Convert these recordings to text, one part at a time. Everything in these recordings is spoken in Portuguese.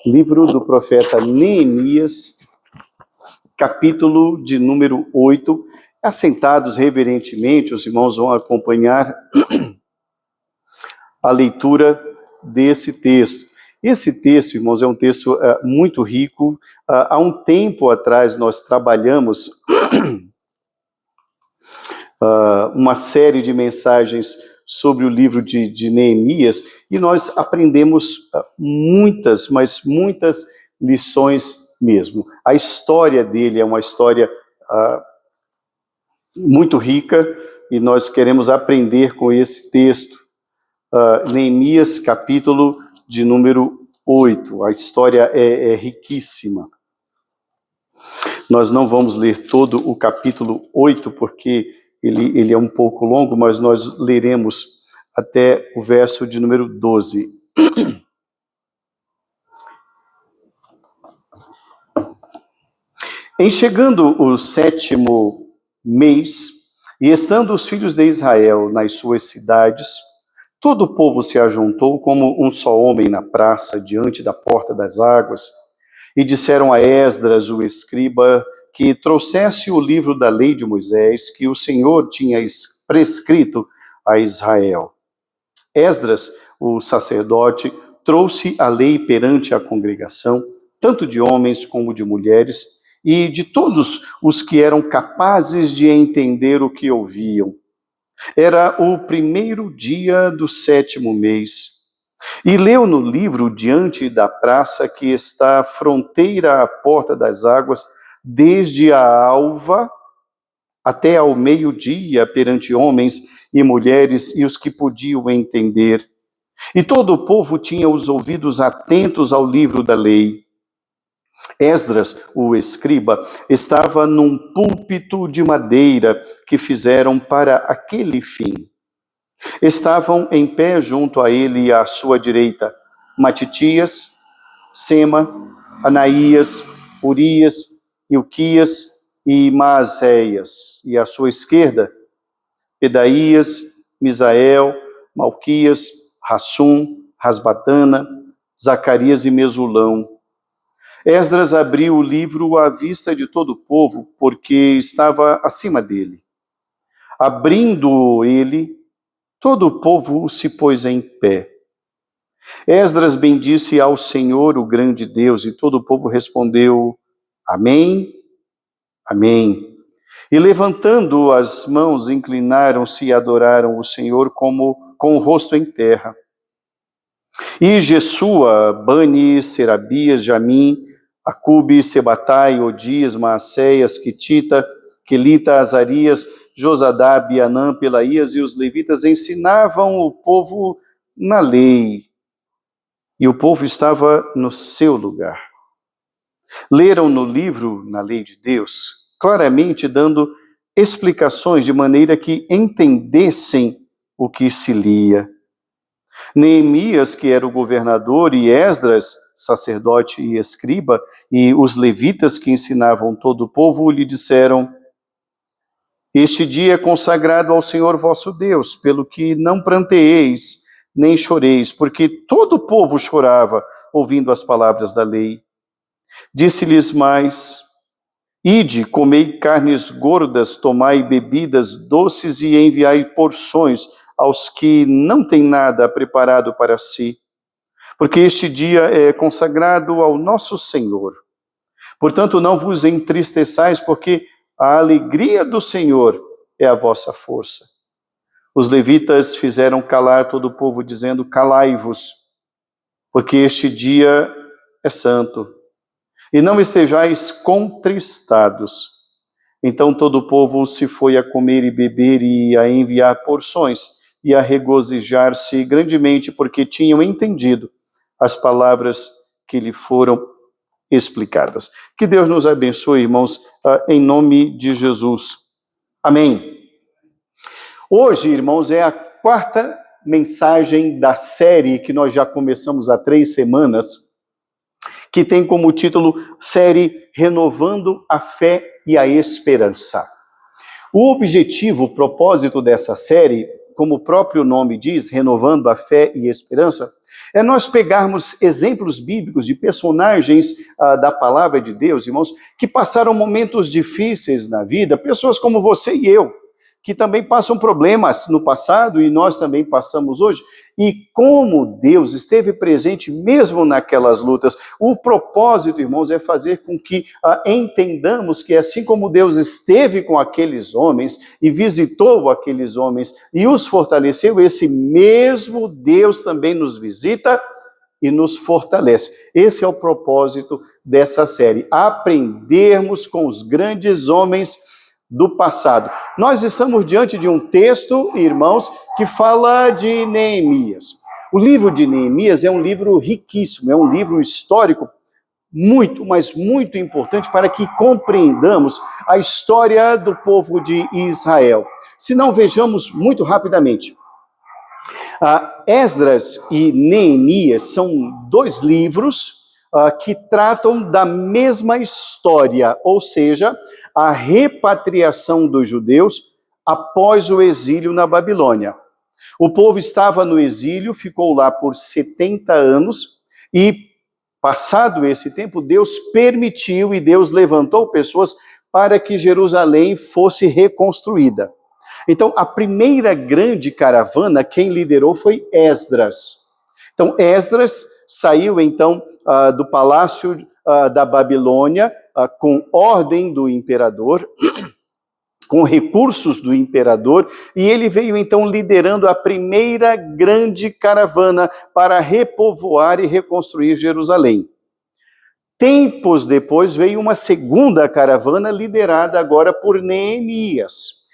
Livro do profeta Neemias, capítulo de número 8. Assentados reverentemente, os irmãos vão acompanhar a leitura desse texto. Esse texto, irmãos, é um texto muito rico. Há um tempo atrás nós trabalhamos uma série de mensagens sobre o livro de Neemias, e nós aprendemos muitas, mas muitas lições mesmo. A história dele é uma história muito rica, e nós queremos aprender com esse texto. Neemias, capítulo de número 8. A história é riquíssima. Nós não vamos ler todo o capítulo 8, porque ele é um pouco longo, mas nós leremos até o verso de número 12. Em chegando o 7º mês, e estando os filhos de Israel nas suas cidades, todo o povo se ajuntou como um só homem na praça, diante da porta das águas, e disseram a Esdras, o escriba, que trouxesse o livro da lei de Moisés, que o Senhor tinha prescrito a Israel. Esdras, o sacerdote, trouxe a lei perante a congregação, tanto de homens como de mulheres, e de todos os que eram capazes de entender o que ouviam. Era o primeiro dia do 7º mês. E leu no livro diante da praça que está fronteira à porta das águas, desde a alva até ao meio-dia, perante homens e mulheres e os que podiam entender. E todo o povo tinha os ouvidos atentos ao livro da lei. Esdras, o escriba, estava num púlpito de madeira que fizeram para aquele fim. Estavam em pé junto a ele à sua direita Matitias, Sema, Anaías, Urias, Ilquias e Maazéias, e à sua esquerda Pedaías, Misael, Malquias, Rassum, Rasbatana, Zacarias e Mesulão. Esdras abriu o livro à vista de todo o povo, porque estava acima dele. Abrindo ele, todo o povo se pôs em pé. Esdras bendisse ao Senhor, o grande Deus, e todo o povo respondeu: Amém, Amém. E levantando as mãos, inclinaram-se e adoraram o Senhor com o rosto em terra. E Jesua, Bani, Serabias, Jamim, Acube, Sebatai, Odias, Maacéias, Quitita, Quelita, Azarias, Josadab, Anã, Pelaías e os levitas ensinavam o povo na lei. E o povo estava no seu lugar. Leram no livro, na lei de Deus, claramente dando explicações de maneira que entendessem o que se lia. Neemias, que era o governador, e Esdras, sacerdote e escriba, e os levitas que ensinavam todo o povo, lhe disseram: Este dia é consagrado ao Senhor vosso Deus, pelo que não pranteeis, nem choreis, porque todo o povo chorava, ouvindo as palavras da lei. Disse-lhes mais: Ide, comei carnes gordas, tomai bebidas doces e enviai porções aos que não têm nada preparado para si, porque este dia é consagrado ao nosso Senhor. Portanto, não vos entristeçais, porque a alegria do Senhor é a vossa força. Os levitas fizeram calar todo o povo, dizendo: Calai-vos, porque este dia é santo, e não estejais contristados. Então todo o povo se foi a comer e beber e a enviar porções e a regozijar-se grandemente, porque tinham entendido as palavras que lhe foram explicadas. Que Deus nos abençoe, irmãos, em nome de Jesus. Amém. Hoje, irmãos, é a 4ª mensagem da série que nós já começamos há 3 semanas, que tem como título série Renovando a Fé e a Esperança. O objetivo, o propósito dessa série, como o próprio nome diz, Renovando a Fé e a Esperança, É nós pegarmos exemplos bíblicos de personagens da palavra de Deus, irmãos, que passaram momentos difíceis na vida, pessoas como você e eu, que também passam problemas no passado e nós também passamos hoje, e como Deus esteve presente mesmo naquelas lutas. O propósito, irmãos, é fazer com que entendamos que assim como Deus esteve com aqueles homens e visitou aqueles homens e os fortaleceu, esse mesmo Deus também nos visita e nos fortalece. Esse é o propósito dessa série, aprendermos com os grandes homens do passado. Nós estamos diante de um texto, irmãos, que fala de Neemias. O livro de Neemias é um livro riquíssimo, é um livro histórico muito, mas muito importante para que compreendamos a história do povo de Israel. Se não, vejamos muito rapidamente. Esdras e Neemias são dois livros que tratam da mesma história, ou seja, a repatriação dos judeus após o exílio na Babilônia. O povo estava no exílio, ficou lá por 70 anos e, passado esse tempo, Deus permitiu e Deus levantou pessoas para que Jerusalém fosse reconstruída. Então, a primeira grande caravana, quem liderou foi Esdras. Então, Esdras saiu, então, do palácio da Babilônia, com ordem do imperador, com recursos do imperador, e ele veio, então, liderando a primeira grande caravana para repovoar e reconstruir Jerusalém. Tempos depois, veio uma segunda caravana, liderada agora por Neemias,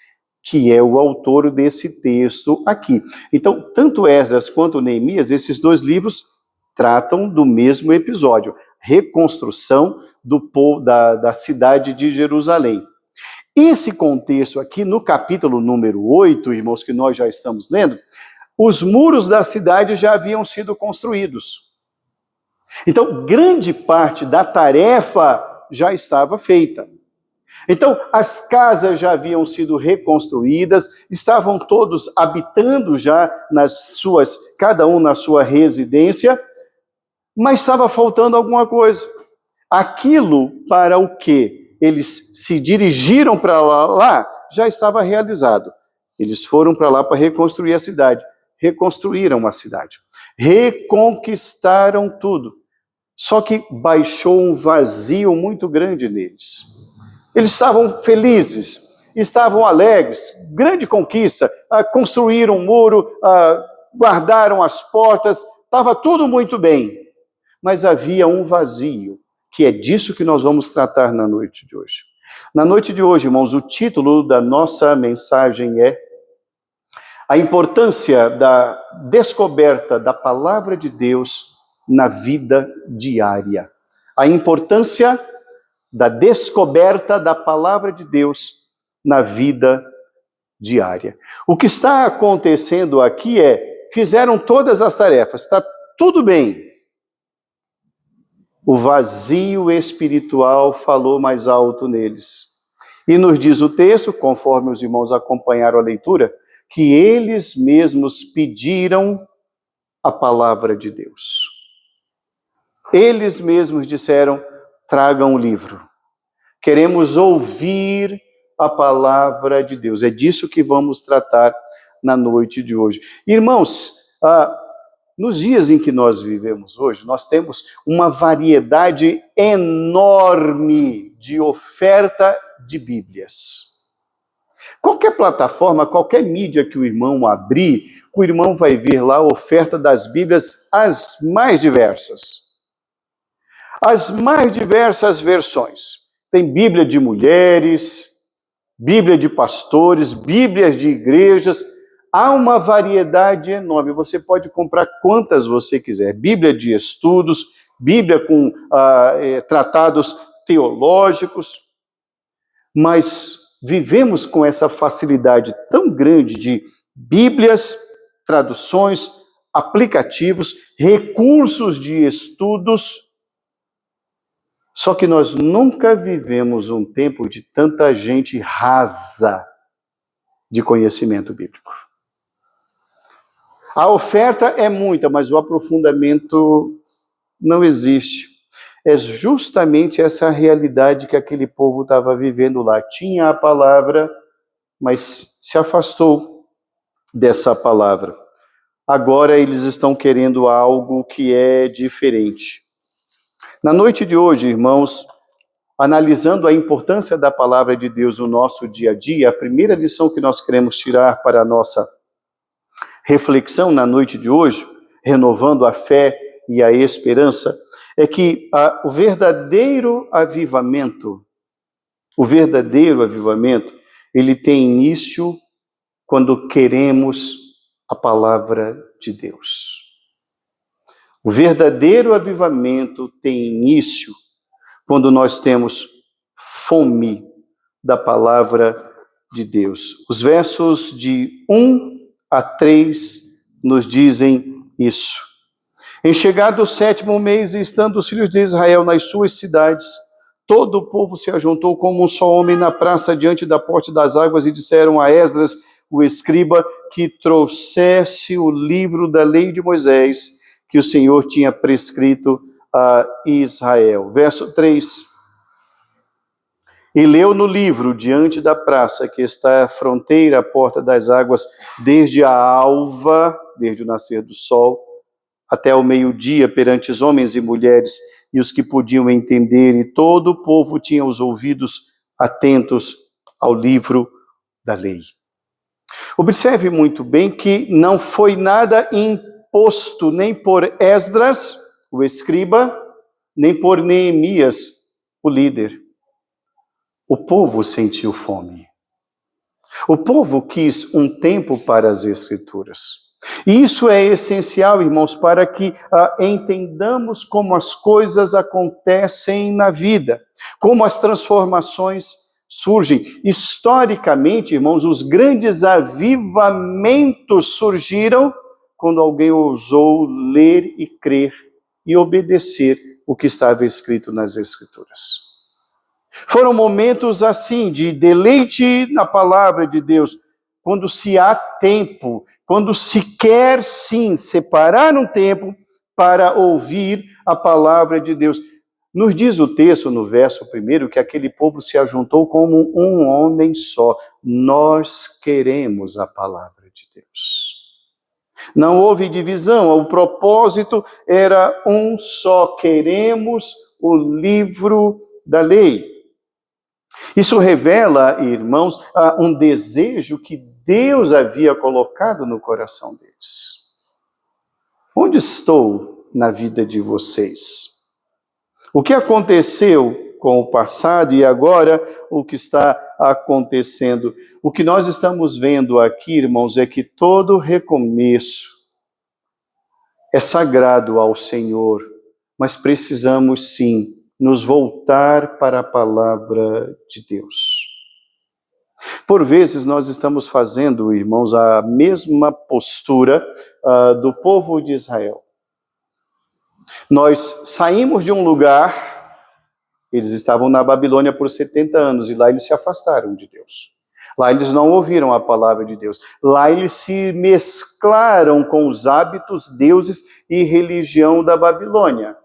que é o autor desse texto aqui. Então, tanto Esdras quanto Neemias, esses dois livros tratam do mesmo episódio, reconstrução da cidade de Jerusalém. Esse contexto aqui, no capítulo número 8, irmãos, que nós já estamos lendo, os muros da cidade já haviam sido construídos. Então, grande parte da tarefa já estava feita. Então, as casas já haviam sido reconstruídas, estavam todos habitando já cada um na sua residência, mas estava faltando alguma coisa. Aquilo para o que eles se dirigiram para lá já estava realizado. Eles foram para lá para reconstruir a cidade. Reconstruíram a cidade. Reconquistaram tudo. Só que baixou um vazio muito grande neles. Eles estavam felizes, estavam alegres, grande conquista, construíram um muro, guardaram as portas, estava tudo muito bem. Mas havia um vazio, que é disso que nós vamos tratar na noite de hoje. Na noite de hoje, irmãos, o título da nossa mensagem é a importância da descoberta da palavra de Deus na vida diária. A importância da descoberta da palavra de Deus na vida diária. O que está acontecendo aqui fizeram todas as tarefas, está tudo bem. O vazio espiritual falou mais alto neles. E nos diz o texto, conforme os irmãos acompanharam a leitura, que eles mesmos pediram a palavra de Deus. Eles mesmos disseram: tragam o livro. Queremos ouvir a palavra de Deus. É disso que vamos tratar na noite de hoje. Irmãos, nos dias em que nós vivemos hoje, nós temos uma variedade enorme de oferta de Bíblias. Qualquer plataforma, qualquer mídia que o irmão abrir, o irmão vai ver lá a oferta das Bíblias, as mais diversas. As mais diversas versões. Tem Bíblia de mulheres, Bíblia de pastores, Bíblias de igrejas. Há uma variedade enorme. Você pode comprar quantas você quiser. Bíblia de estudos, Bíblia com tratados teológicos. Mas vivemos com essa facilidade tão grande de Bíblias, traduções, aplicativos, recursos de estudos. Só que nós nunca vivemos um tempo de tanta gente rasa de conhecimento bíblico. A oferta é muita, mas o aprofundamento não existe. É justamente essa realidade que aquele povo estava vivendo lá. Tinha a palavra, mas se afastou dessa palavra. Agora eles estão querendo algo que é diferente. Na noite de hoje, irmãos, analisando a importância da palavra de Deus no nosso dia a dia, a primeira lição que nós queremos tirar para a nossa reflexão na noite de hoje, renovando a fé e a esperança, é que o verdadeiro avivamento, ele tem início quando queremos a palavra de Deus. O verdadeiro avivamento tem início quando nós temos fome da palavra de Deus. Os versos de 1 a 3 nos dizem isso. Em chegado o 7º mês, e estando os filhos de Israel nas suas cidades, todo o povo se ajuntou como um só homem na praça diante da porta das águas e disseram a Esdras, o escriba, que trouxesse o livro da lei de Moisés, que o Senhor tinha prescrito a Israel. Verso 3. E leu no livro, diante da praça, que está à fronteira, à porta das águas, desde a alva, desde o nascer do sol, até o meio-dia, perante os homens e mulheres, e os que podiam entender, e todo o povo tinha os ouvidos atentos ao livro da lei. Observe muito bem que não foi nada imposto nem por Esdras, o escriba, nem por Neemias, o líder. O povo sentiu fome. O povo quis um tempo para as Escrituras. E isso é essencial, irmãos, para que entendamos como as coisas acontecem na vida, como as transformações surgem. Historicamente, irmãos, os grandes avivamentos surgiram quando alguém ousou ler e crer e obedecer o que estava escrito nas Escrituras. Foram momentos assim, de deleite na palavra de Deus, quando se há tempo, quando se quer sim separar um tempo para ouvir a palavra de Deus. Nos diz o texto, no verso 1, que aquele povo se ajuntou como um homem só. Nós queremos a palavra de Deus. Não houve divisão, o propósito era um só. Queremos o livro da lei. Isso revela, irmãos, um desejo que Deus havia colocado no coração deles. Onde estou na vida de vocês? O que aconteceu com o passado e agora o que está acontecendo? O que nós estamos vendo aqui, irmãos, é que todo recomeço é sagrado ao Senhor, mas precisamos sim nos voltar para a palavra de Deus. Por vezes nós estamos fazendo, irmãos, a mesma postura do povo de Israel. Nós saímos de um lugar, eles estavam na Babilônia por 70 anos, e lá eles se afastaram de Deus. Lá eles não ouviram a palavra de Deus. Lá eles se mesclaram com os hábitos, deuses e religião da Babilônia.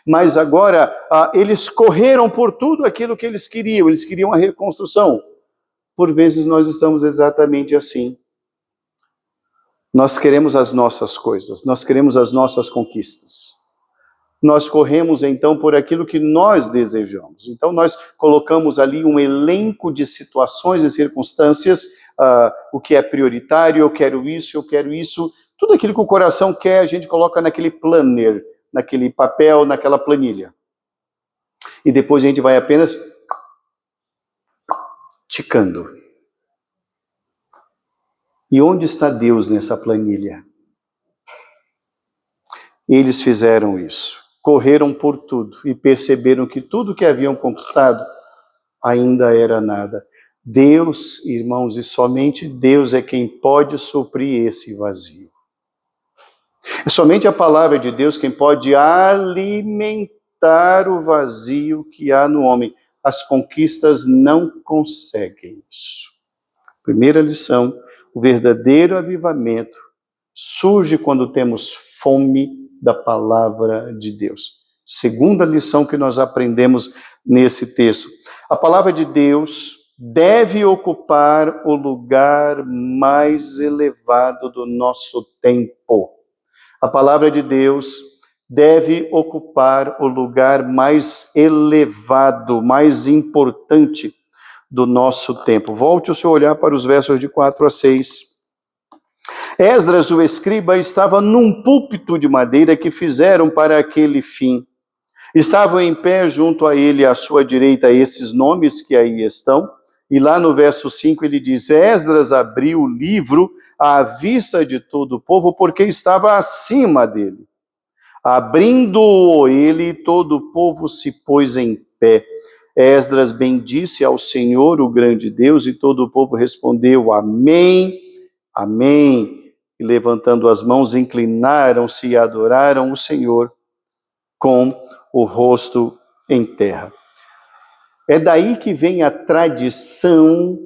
Mas agora, eles correram por tudo aquilo que eles queriam a reconstrução. Por vezes nós estamos exatamente assim. Nós queremos as nossas coisas, nós queremos as nossas conquistas. Nós corremos então por aquilo que nós desejamos. Então nós colocamos ali um elenco de situações e circunstâncias, o que é prioritário, eu quero isso. Tudo aquilo que o coração quer, a gente coloca naquele planner, naquele papel, naquela planilha. E depois a gente vai apenas ticando. E onde está Deus nessa planilha? Eles fizeram isso. Correram por tudo e perceberam que tudo que haviam conquistado ainda era nada. Deus, irmãos, e somente Deus é quem pode suprir esse vazio. É somente a palavra de Deus quem pode alimentar o vazio que há no homem. As conquistas não conseguem isso. Primeira lição, o verdadeiro avivamento surge quando temos fome da palavra de Deus. Segunda lição que nós aprendemos nesse texto. A palavra de Deus deve ocupar o lugar mais elevado do nosso tempo. A palavra de Deus deve ocupar o lugar mais elevado, mais importante do nosso tempo. Volte o seu olhar para os versos de 4 a 6. Esdras, o escriba, estava num púlpito de madeira que fizeram para aquele fim. Estavam em pé junto a ele, à sua direita, esses nomes que aí estão. E lá no verso 5 ele diz: Esdras abriu o livro à vista de todo o povo, porque estava acima dele. Abrindo-o ele, todo o povo se pôs em pé. Esdras bendisse ao Senhor, o grande Deus, e todo o povo respondeu: Amém, Amém. E levantando as mãos, inclinaram-se e adoraram o Senhor com o rosto em terra. É daí que vem a tradição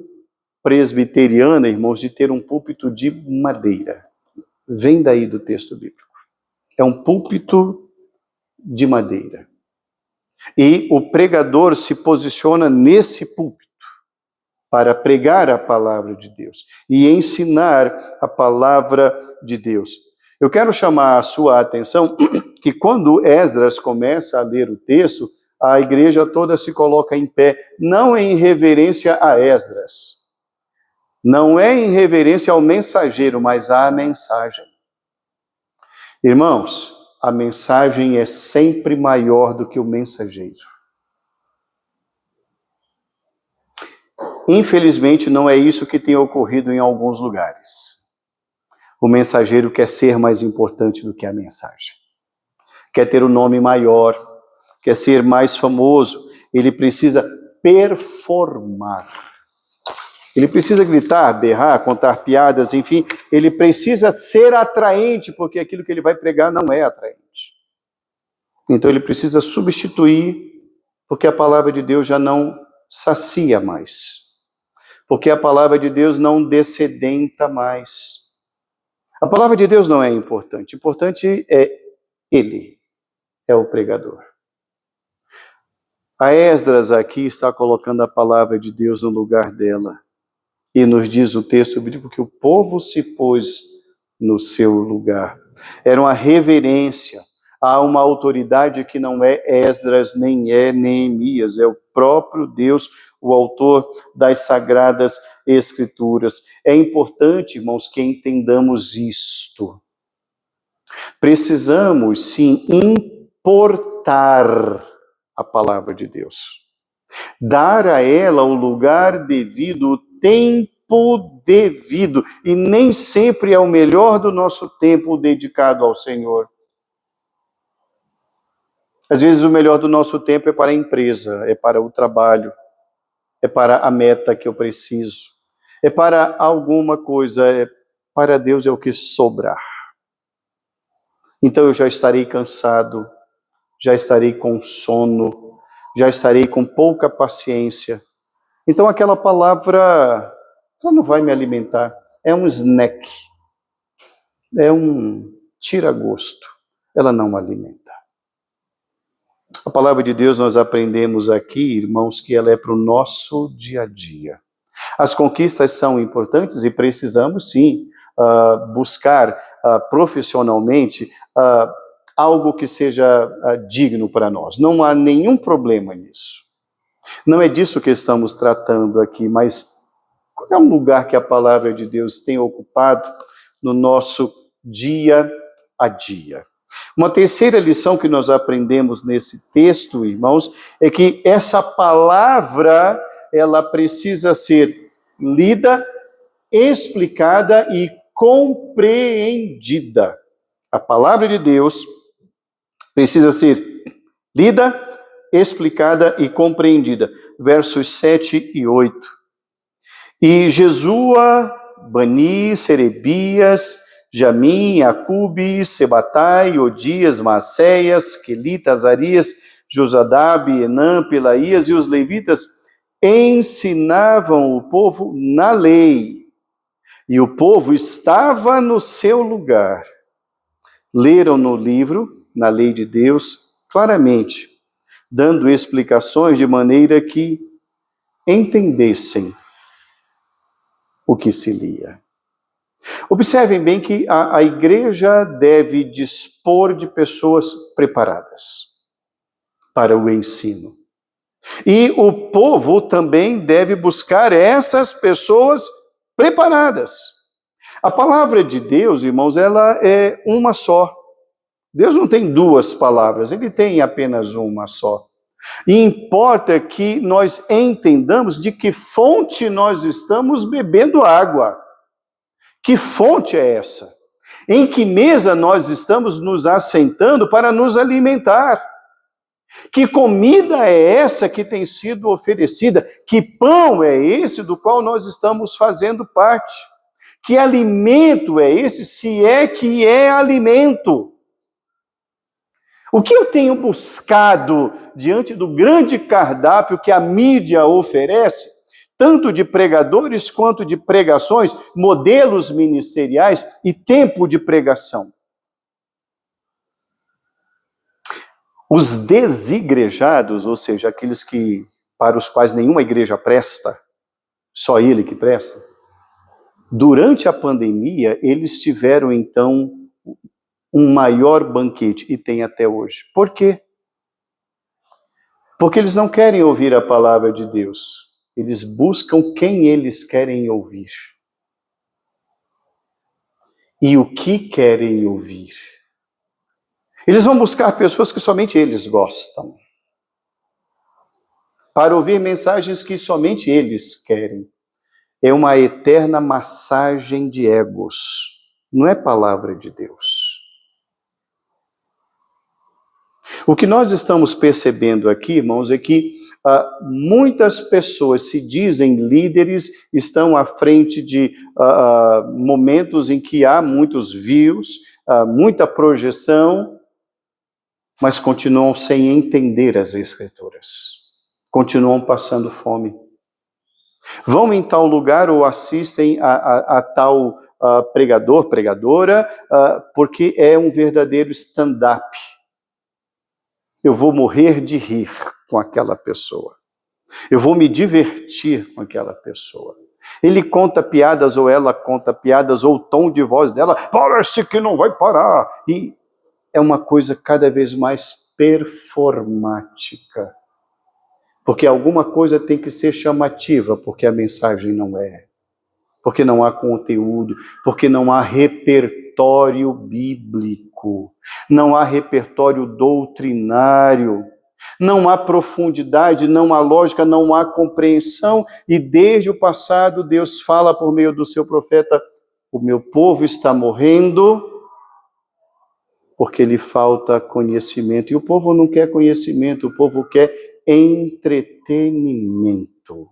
presbiteriana, irmãos, de ter um púlpito de madeira. Vem daí do texto bíblico. É um púlpito de madeira. E o pregador se posiciona nesse púlpito para pregar a palavra de Deus e ensinar a palavra de Deus. Eu quero chamar a sua atenção que quando Esdras começa a ler o texto, a igreja toda se coloca em pé, não em reverência a Esdras, não é em reverência ao mensageiro, mas à mensagem. Irmãos, a mensagem é sempre maior do que o mensageiro. Infelizmente, não é isso que tem ocorrido em alguns lugares. O mensageiro quer ser mais importante do que a mensagem. Quer ter um nome maior, quer ser mais famoso. Ele precisa performar. Ele precisa gritar, berrar, contar piadas, enfim. Ele precisa ser atraente, porque aquilo que ele vai pregar não é atraente. Então ele precisa substituir, porque a palavra de Deus já não sacia mais. Porque a palavra de Deus não descedenta mais. A palavra de Deus não é importante. Importante é ele, é o pregador. A Esdras aqui está colocando a palavra de Deus no lugar dela. E nos diz o texto bíblico que o povo se pôs no seu lugar. Era uma reverência a uma autoridade que não é Esdras, nem é Neemias, é o próprio Deus, o autor das Sagradas Escrituras. É importante, irmãos, que entendamos isto. Precisamos, sim, importar a palavra de Deus. Dar a ela o lugar devido, o tempo devido. E nem sempre é o melhor do nosso tempo dedicado ao Senhor. Às vezes o melhor do nosso tempo é para a empresa, é para o trabalho, é para a meta que eu preciso, é para alguma coisa, para Deus é o que sobrar. Então eu já estarei cansado, já estarei com sono, já estarei com pouca paciência. Então aquela palavra ela não vai me alimentar, é um snack, é um tira-gosto, ela não me alimenta. A palavra de Deus nós aprendemos aqui, irmãos, que ela é para o nosso dia a dia. As conquistas são importantes e precisamos, sim, buscar profissionalmente algo que seja digno para nós. Não há nenhum problema nisso. Não é disso que estamos tratando aqui, mas qual é um lugar que a palavra de Deus tem ocupado no nosso dia a dia? Uma terceira lição que nós aprendemos nesse texto, irmãos, é que essa palavra, ela precisa ser lida, explicada e compreendida. A palavra de Deus precisa ser lida, explicada e compreendida. Versos 7 e 8. E Jesua, Bani, Serebias, Jamim, Acube, Sebatai, Odias, Maceias, Quelita, Azarias, Josadab, Enã, Pelaías e os levitas ensinavam o povo na lei E o povo estava no seu lugar. Leram no livro, na lei de Deus, claramente, dando explicações de maneira que entendessem o que se lia. Observem bem que a igreja deve dispor de pessoas preparadas para o ensino. E o povo também deve buscar essas pessoas preparadas. A palavra de Deus, irmãos, ela é uma só. Deus não tem duas palavras, ele tem apenas uma só. E importa que nós entendamos de que fonte nós estamos bebendo água. Que fonte é essa? Em que mesa nós estamos nos assentando para nos alimentar? Que comida é essa que tem sido oferecida? Que pão é esse do qual nós estamos fazendo parte? Que alimento é esse, se é que é alimento? O que eu tenho buscado diante do grande cardápio que a mídia oferece, tanto de pregadores quanto de pregações, modelos ministeriais e tempo de pregação? Os desigrejados, ou seja, aqueles para os quais nenhuma igreja presta, só ele que presta, durante a pandemia, eles tiveram então um maior banquete, e tem até hoje. Por quê? Porque eles não querem ouvir a palavra de Deus. Eles buscam quem eles querem ouvir. E o que querem ouvir. Eles vão buscar pessoas que somente eles gostam. Para ouvir mensagens que somente eles querem. É uma eterna massagem de egos. Não é palavra de Deus. O que nós estamos percebendo aqui, irmãos, é que muitas pessoas se dizem líderes, estão à frente de momentos em que há muitos views, muita projeção, mas continuam sem entender as Escrituras. Continuam passando fome. Vão em tal lugar ou assistem a tal pregador, pregadora, porque é um verdadeiro stand-up. Eu vou morrer de rir com aquela pessoa. Eu vou me divertir com aquela pessoa. Ele conta piadas ou ela conta piadas, ou o tom de voz dela parece que não vai parar. E é uma coisa cada vez mais performática. Porque alguma coisa tem que ser chamativa, porque a mensagem não é. Porque não há conteúdo, porque não há repertório bíblico, não há repertório doutrinário, não há profundidade, não há lógica, não há compreensão, e desde o passado Deus fala por meio do seu profeta: o meu povo está morrendo porque lhe falta conhecimento, e o povo não quer conhecimento, o povo quer entretenimento. O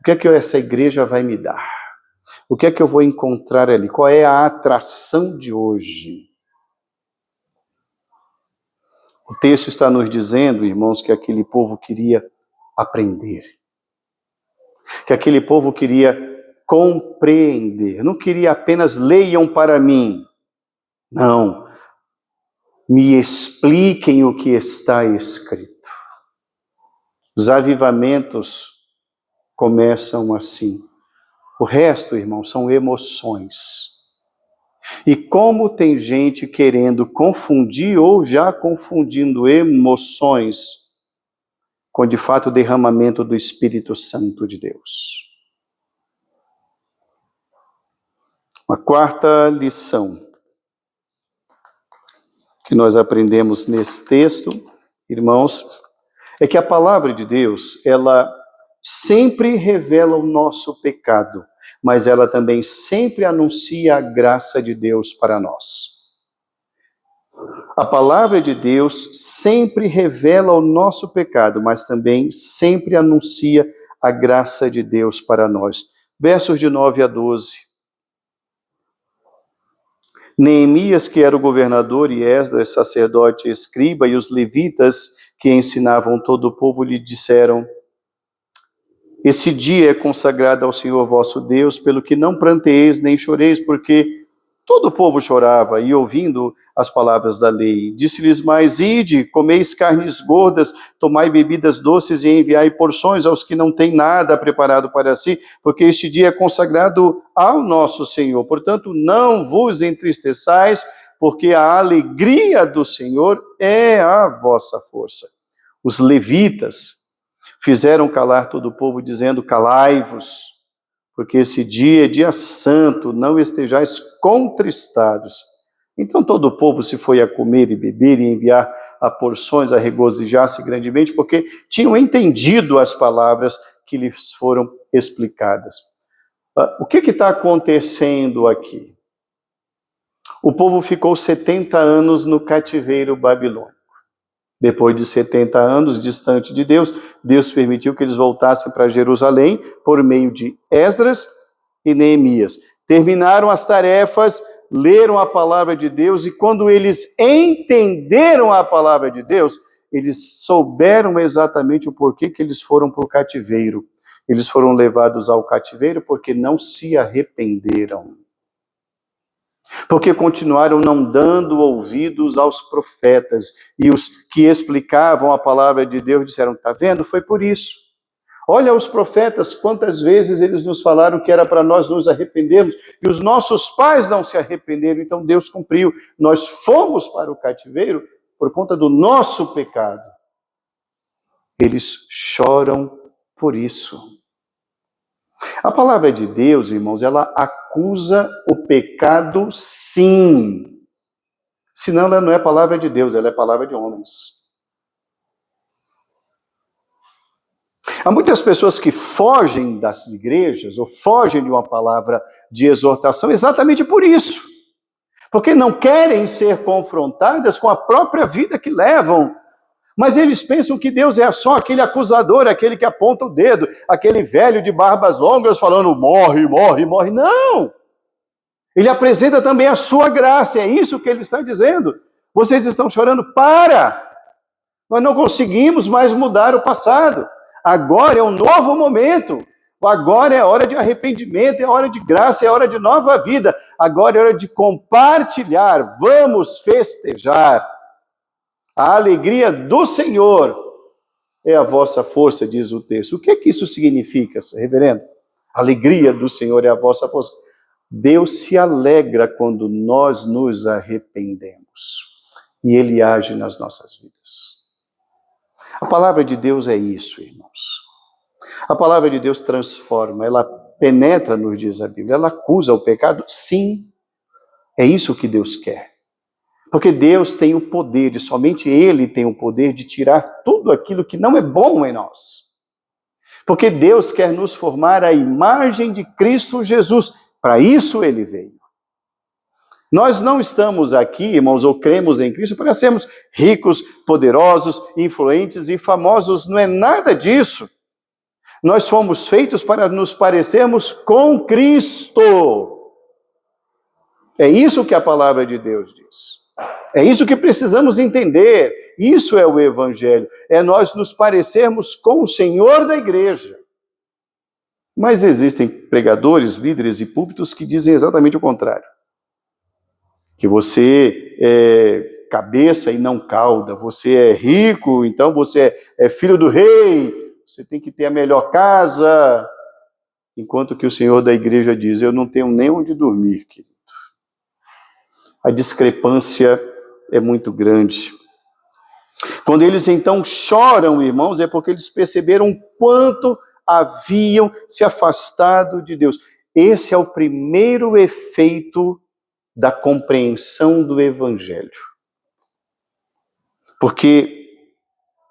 que é que essa igreja vai me dar? O que é que eu vou encontrar ali? Qual é a atração de hoje? O texto está nos dizendo, irmãos, que aquele povo queria aprender. Que aquele povo queria compreender. Não queria apenas leiam para mim. Não. Me expliquem o que está escrito. Os avivamentos começam assim. O resto, irmãos, são emoções. E como tem gente querendo confundir ou já confundindo emoções com, de fato, o derramamento do Espírito Santo de Deus. Uma quarta lição que nós aprendemos nesse texto, irmãos, é que a palavra de Deus, ela sempre revela o nosso pecado, mas ela também sempre anuncia a graça de Deus para nós. A palavra de Deus sempre revela o nosso pecado, mas também sempre anuncia a graça de Deus para nós. Versos de 9 a 12. Neemias, que era o governador, e Esdras, sacerdote e escriba, e os levitas, que ensinavam todo o povo, lhe disseram: Esse dia é consagrado ao Senhor vosso Deus, pelo que não pranteeis nem choreis, porque todo o povo chorava, e ouvindo as palavras da lei. Disse-lhes mais: ide, comeis carnes gordas, tomai bebidas doces e enviai porções aos que não têm nada preparado para si, porque este dia é consagrado ao nosso Senhor. Portanto, não vos entristeçais, porque a alegria do Senhor é a vossa força. Os levitas fizeram calar todo o povo, dizendo: calai-vos, porque esse dia é dia santo, não estejais contristados. Então todo o povo se foi a comer e beber e enviar a porções, a regozijar-se grandemente, porque tinham entendido as palavras que lhes foram explicadas. O que está acontecendo aqui? O povo ficou 70 anos no cativeiro babilônico. Depois de 70 anos distante de Deus, Deus permitiu que eles voltassem para Jerusalém por meio de Esdras e Neemias. Terminaram as tarefas, leram a palavra de Deus, e quando eles entenderam a palavra de Deus, eles souberam exatamente o porquê que eles foram para o cativeiro. Eles foram levados ao cativeiro porque não se arrependeram. Porque continuaram não dando ouvidos aos profetas, e os que explicavam a palavra de Deus disseram: está vendo? Foi por isso. Olha os profetas, quantas vezes eles nos falaram que era para nós nos arrependermos, e os nossos pais não se arrependeram, então Deus cumpriu. Nós fomos para o cativeiro por conta do nosso pecado. Eles choram por isso. A palavra de Deus, irmãos, ela acusa o pecado, sim. Senão ela não é palavra de Deus, ela é palavra de homens. Há muitas pessoas que fogem das igrejas, ou fogem de uma palavra de exortação, exatamente por isso. Porque não querem ser confrontadas com a própria vida que levam. Mas eles pensam que Deus é só aquele acusador, aquele que aponta o dedo, aquele velho de barbas longas falando: morre, morre, morre. Não! Ele apresenta também a sua graça, é isso que ele está dizendo. Vocês estão chorando, para! Nós não conseguimos mais mudar o passado. Agora é um novo momento. Agora é hora de arrependimento, é hora de graça, é hora de nova vida. Agora é hora de compartilhar. Vamos festejar. A alegria do Senhor é a vossa força, diz o texto. O que é que isso significa, reverendo? A alegria do Senhor é a vossa força. Deus se alegra quando nós nos arrependemos. E Ele age nas nossas vidas. A palavra de Deus é isso, irmãos. A palavra de Deus transforma, ela penetra, nos diz a Bíblia. Ela acusa o pecado? Sim. É isso que Deus quer. Porque Deus tem o poder, e somente Ele tem o poder de tirar tudo aquilo que não é bom em nós. Porque Deus quer nos formar à imagem de Cristo Jesus. Para isso Ele veio. Nós não estamos aqui, irmãos, ou cremos em Cristo para sermos ricos, poderosos, influentes e famosos. Não é nada disso. Nós fomos feitos para nos parecermos com Cristo. É isso que a palavra de Deus diz. É isso que precisamos entender. Isso é o Evangelho. É nós nos parecermos com o Senhor da igreja. Mas existem pregadores, líderes e púlpitos que dizem exatamente o contrário. Que você é cabeça e não cauda. Você é rico, então você é filho do rei. Você tem que ter a melhor casa. Enquanto que o Senhor da igreja diz: eu não tenho nem onde dormir, querido. A discrepância é muito grande. Quando eles então choram, irmãos, é porque eles perceberam o quanto haviam se afastado de Deus. Esse é o primeiro efeito da compreensão do Evangelho. Porque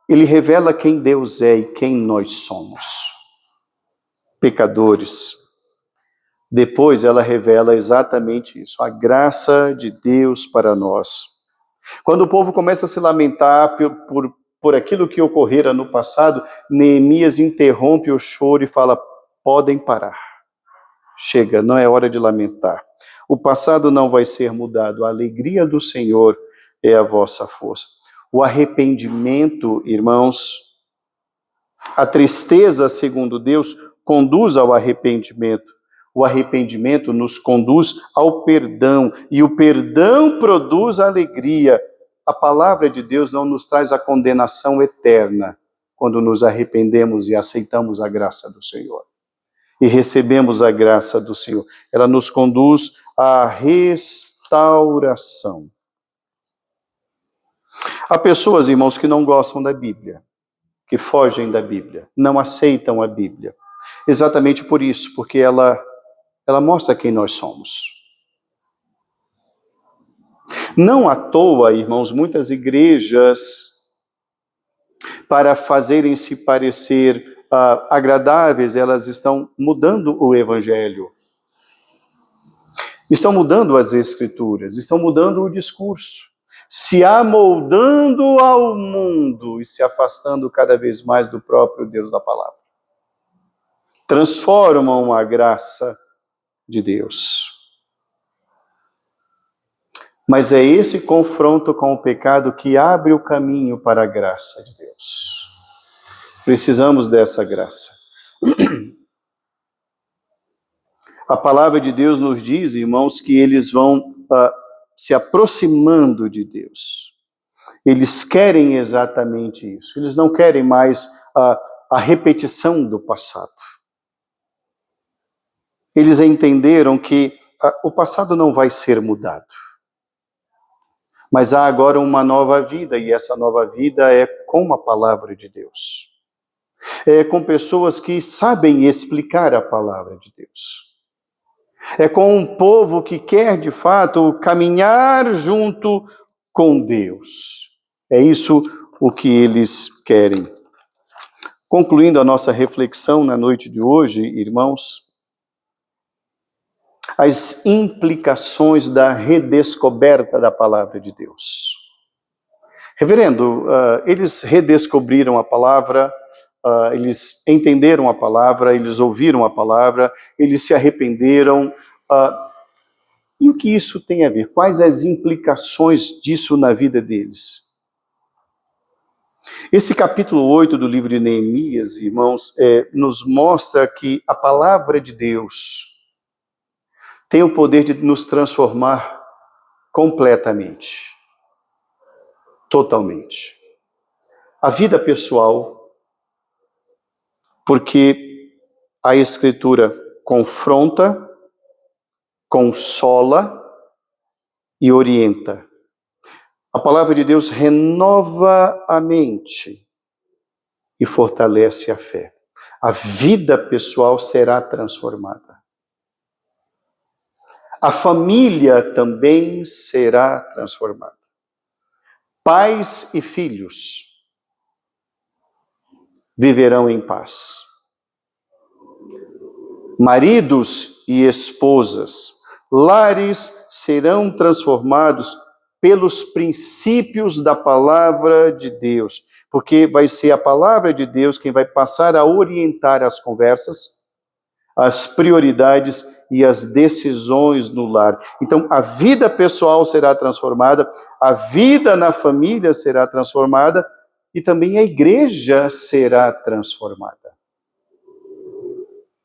ele revela quem Deus é e quem nós somos. Pecadores. Depois ela revela exatamente isso, a graça de Deus para nós. Quando o povo começa a se lamentar por aquilo que ocorrera no passado, Neemias interrompe o choro e fala: podem parar. Chega, não é hora de lamentar. O passado não vai ser mudado, a alegria do Senhor é a vossa força. O arrependimento, irmãos, A tristeza, segundo Deus, conduz ao arrependimento. O arrependimento nos conduz ao perdão, e o perdão produz alegria. A palavra de Deus não nos traz a condenação eterna quando nos arrependemos e aceitamos a graça do Senhor. E recebemos a graça do Senhor. Ela nos conduz à restauração. Há pessoas, irmãos, que não gostam da Bíblia, que fogem da Bíblia, não aceitam a Bíblia. Exatamente por isso, porque ela mostra quem nós somos. Não à toa, irmãos, muitas igrejas, para fazerem-se parecer agradáveis, elas estão mudando o Evangelho. Estão mudando as Escrituras, estão mudando o discurso, se amoldando ao mundo e se afastando cada vez mais do próprio Deus da palavra. Transformam a graça de Deus. Mas é esse confronto com o pecado que abre o caminho para a graça de Deus. Precisamos dessa graça. A palavra de Deus nos diz, irmãos, que eles vão se aproximando de Deus. Eles querem exatamente isso. Eles não querem mais a repetição do passado. Eles entenderam que o passado não vai ser mudado. Mas há agora uma nova vida, e essa nova vida é com a palavra de Deus. É com pessoas que sabem explicar a palavra de Deus. É com um povo que quer, de fato, caminhar junto com Deus. É isso o que eles querem. Concluindo a nossa reflexão na noite de hoje, irmãos, as implicações da redescoberta da palavra de Deus. Reverendo, eles redescobriram a palavra, eles entenderam a palavra, eles ouviram a palavra, eles se arrependeram. E o que isso tem a ver? Quais as implicações disso na vida deles? Esse capítulo 8 do livro de Neemias, irmãos, nos mostra que a palavra de Deus tem o poder de nos transformar completamente, totalmente. A vida pessoal, porque a Escritura confronta, consola e orienta. A palavra de Deus renova a mente e fortalece a fé. A vida pessoal será transformada. A família também será transformada. Pais e filhos viverão em paz. Maridos e esposas, lares serão transformados pelos princípios da palavra de Deus, porque vai ser a palavra de Deus quem vai passar a orientar as conversas, as prioridades e as decisões no lar. Então, a vida pessoal será transformada, a vida na família será transformada e também a igreja será transformada.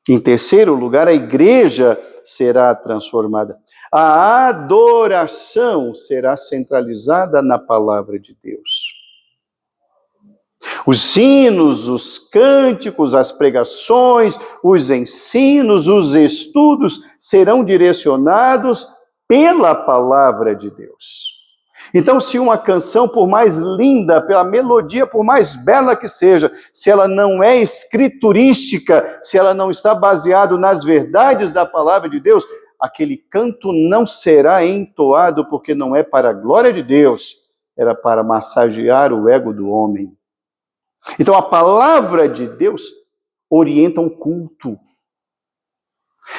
Em terceiro lugar, a igreja será transformada. A adoração será centralizada na palavra de Deus. Os hinos, os cânticos, as pregações, os ensinos, os estudos serão direcionados pela palavra de Deus. Então, se uma canção, por mais linda, pela melodia, por mais bela que seja, se ela não é escriturística, se ela não está baseada nas verdades da palavra de Deus, aquele canto não será entoado, porque não é para a glória de Deus, era para massagear o ego do homem. Então, a palavra de Deus orienta o culto.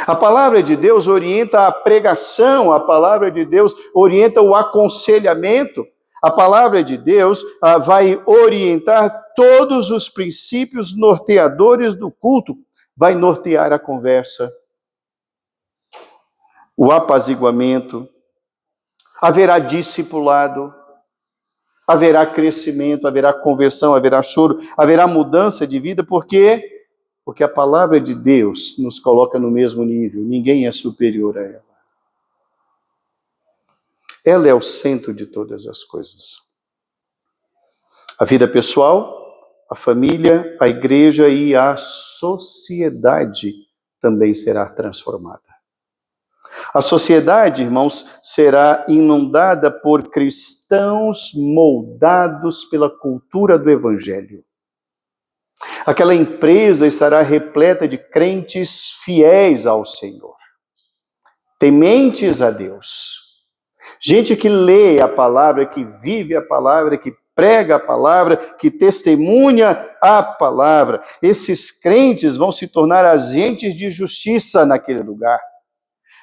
A palavra de Deus orienta a pregação, a palavra de Deus orienta o aconselhamento, a palavra de Deus vai orientar todos os princípios norteadores do culto, vai nortear a conversa, o apaziguamento, haverá discipulado, haverá crescimento, haverá conversão, haverá choro, haverá mudança de vida, porque a palavra de Deus nos coloca no mesmo nível, ninguém é superior a ela. Ela é o centro de todas as coisas. A vida pessoal, a família, a igreja e a sociedade também será transformada. A sociedade, irmãos, será inundada por cristãos moldados pela cultura do Evangelho. Aquela empresa estará repleta de crentes fiéis ao Senhor, tementes a Deus. Gente que lê a palavra, que vive a palavra, que prega a palavra, que testemunha a palavra. Esses crentes vão se tornar agentes de justiça naquele lugar.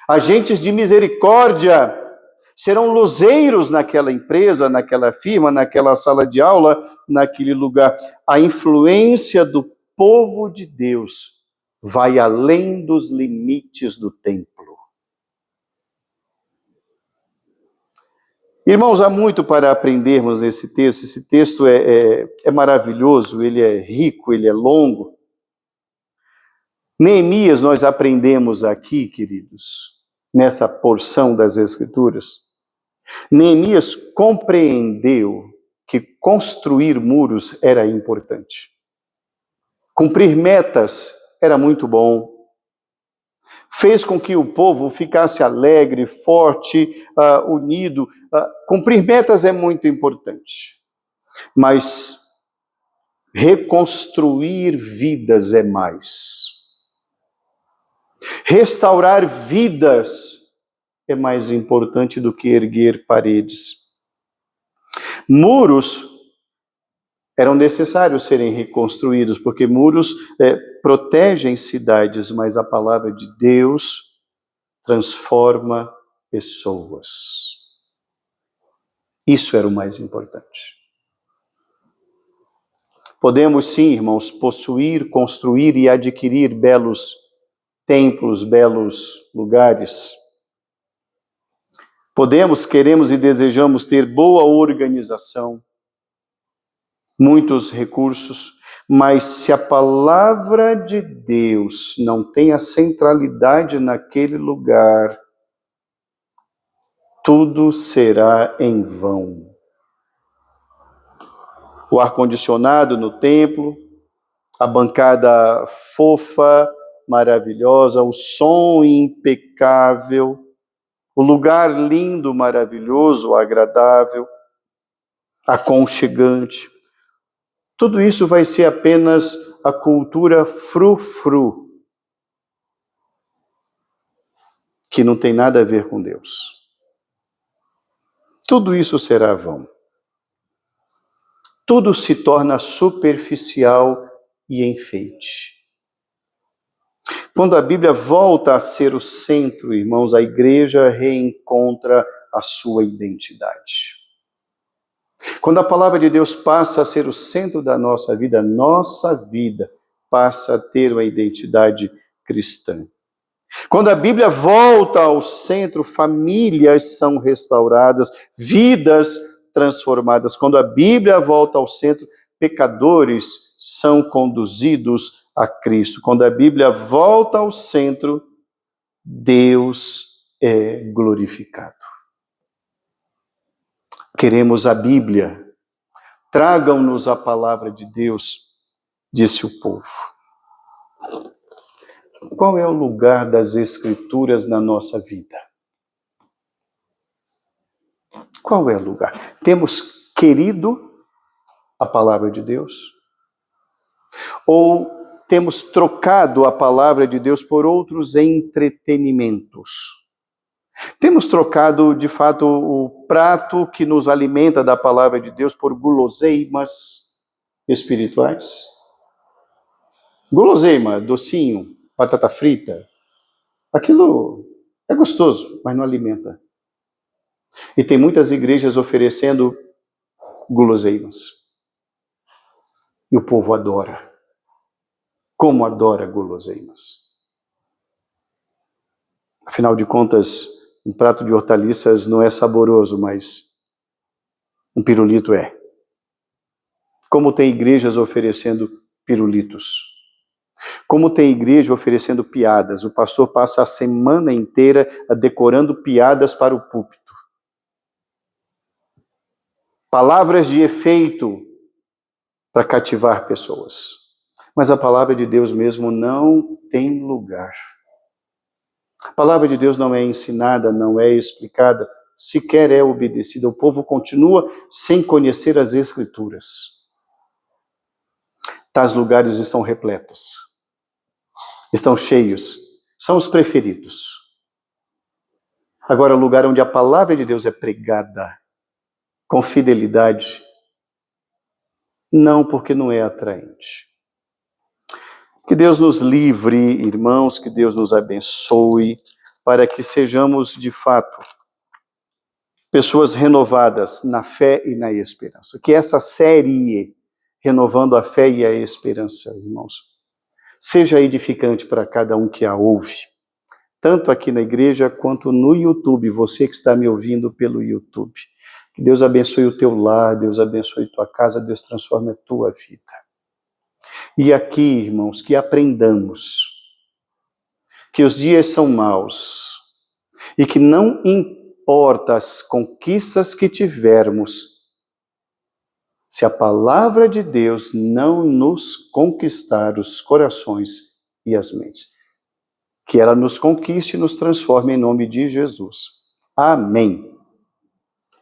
Agentes de misericórdia, serão luzeiros naquela empresa, naquela firma, naquela sala de aula, naquele lugar. A influência do povo de Deus vai além dos limites do templo. Irmãos, há muito para aprendermos nesse texto. Esse texto é maravilhoso, ele é rico, ele é longo. Neemias, nós aprendemos aqui, queridos, nessa porção das Escrituras, Neemias compreendeu que construir muros era importante. Cumprir metas era muito bom. Fez com que o povo ficasse alegre, forte, unido. Cumprir metas é muito importante. Mas reconstruir vidas é mais. Restaurar vidas é mais importante do que erguer paredes. Muros eram necessários serem reconstruídos, porque muros protegem cidades, mas a palavra de Deus transforma pessoas. Isso era o mais importante. Podemos sim, irmãos, possuir, construir e adquirir belos templos, belos lugares. Podemos, queremos e desejamos ter boa organização, muitos recursos, mas se a palavra de Deus não tem a centralidade naquele lugar, tudo será em vão. O ar-condicionado no templo, a bancada fofa, maravilhosa, o som impecável, o lugar lindo, maravilhoso, agradável, aconchegante. Tudo isso vai ser apenas a cultura frufru, que não tem nada a ver com Deus. Tudo isso será vão. Tudo se torna superficial e enfeite. Quando a Bíblia volta a ser o centro, irmãos, a igreja reencontra a sua identidade. Quando a palavra de Deus passa a ser o centro da nossa vida passa a ter uma identidade cristã. Quando a Bíblia volta ao centro, famílias são restauradas, vidas transformadas. Quando a Bíblia volta ao centro, pecadores são conduzidos a Cristo. Quando a Bíblia volta ao centro, Deus é glorificado. Queremos a Bíblia. Tragam-nos a palavra de Deus, disse o povo. Qual é o lugar das Escrituras na nossa vida? Qual é o lugar? Temos querido a palavra de Deus? Ou temos trocado a palavra de Deus por outros entretenimentos? Temos trocado, de fato, o prato que nos alimenta da palavra de Deus por guloseimas espirituais? Guloseima, docinho, batata frita, aquilo é gostoso, mas não alimenta. E tem muitas igrejas oferecendo guloseimas. E o povo adora. Como adora guloseimas. Afinal de contas, um prato de hortaliças não é saboroso, mas um pirulito é. Como tem igrejas oferecendo pirulitos. Como tem igreja oferecendo piadas. O pastor passa a semana inteira decorando piadas para o púlpito. Palavras de efeito para cativar pessoas. Mas a palavra de Deus mesmo não tem lugar. A palavra de Deus não é ensinada, não é explicada, sequer é obedecida. O povo continua sem conhecer as Escrituras. Tais lugares estão repletos, estão cheios, são os preferidos. Agora, o lugar onde a palavra de Deus é pregada com fidelidade, não, porque não é atraente. Que Deus nos livre, irmãos, que Deus nos abençoe, para que sejamos, de fato, pessoas renovadas na fé e na esperança. Que essa série, Renovando a Fé e a Esperança, irmãos, seja edificante para cada um que a ouve, tanto aqui na igreja quanto no YouTube, você que está me ouvindo pelo YouTube. Que Deus abençoe o teu lar, Deus abençoe tua casa, Deus transforme a tua vida. E aqui, irmãos, que aprendamos que os dias são maus e que não importa as conquistas que tivermos, se a palavra de Deus não nos conquistar os corações e as mentes. Que ela nos conquiste e nos transforme em nome de Jesus. Amém.